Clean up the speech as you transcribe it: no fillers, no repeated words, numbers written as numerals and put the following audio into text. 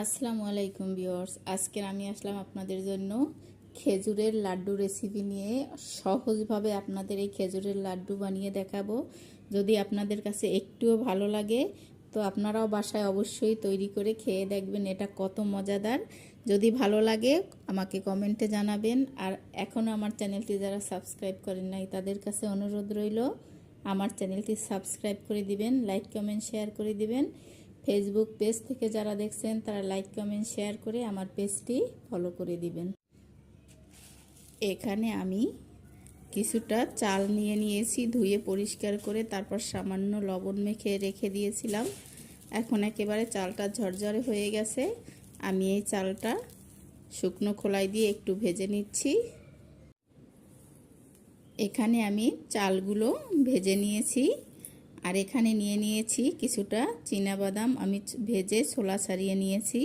আসসালামু আলাইকুম ভিউয়ার্স। আজকে আমি আসলাম আপনাদের জন্য খেজুরের লাড্ডু রেসিপি নিয়ে। সহজভাবে আপনাদের এই খেজুরের লাড্ডু বানিয়ে দেখাবো। যদি আপনাদের কাছে একটুও ভালো লাগে তো আপনারাও বাসায় অবশ্যই তৈরি করে খেয়ে দেখবেন এটা কত মজাদার। যদি ভালো লাগে আমাকে কমেন্টে জানাবেন। আর এখনও আমার চ্যানেলটি যারা সাবস্ক্রাইব করেন নাই তাদের কাছে অনুরোধ রইল আমার চ্যানেলটি সাবস্ক্রাইব করে দিবেন, লাইক কমেন্ট শেয়ার করে দিবেন। ফেসবুক পেজ থেকে যারা দেখছেন তারা লাইক কমেন্ট শেয়ার করে আমার পেজটি ফলো করে দিবেন। এখানে আমি কিছুটা চাল নিয়ে নিয়েছি, ধুয়ে পরিষ্কার করে তারপর সামান্য লবণ মেখে রেখে দিয়েছিলাম। এখন একেবারে চালটা ঝরঝরে হয়ে গেছে। আমি এই চালটা শুকনো খোলায় দিয়ে একটু ভেজে নিচ্ছি। এখানে আমি চালগুলো ভেজে নিয়েছি। আর এখানে নিয়ে নিয়েছি কিছুটা চীনাবাদাম, আমি ভেজে ছোলা ছাড়িয়ে নিয়েছি।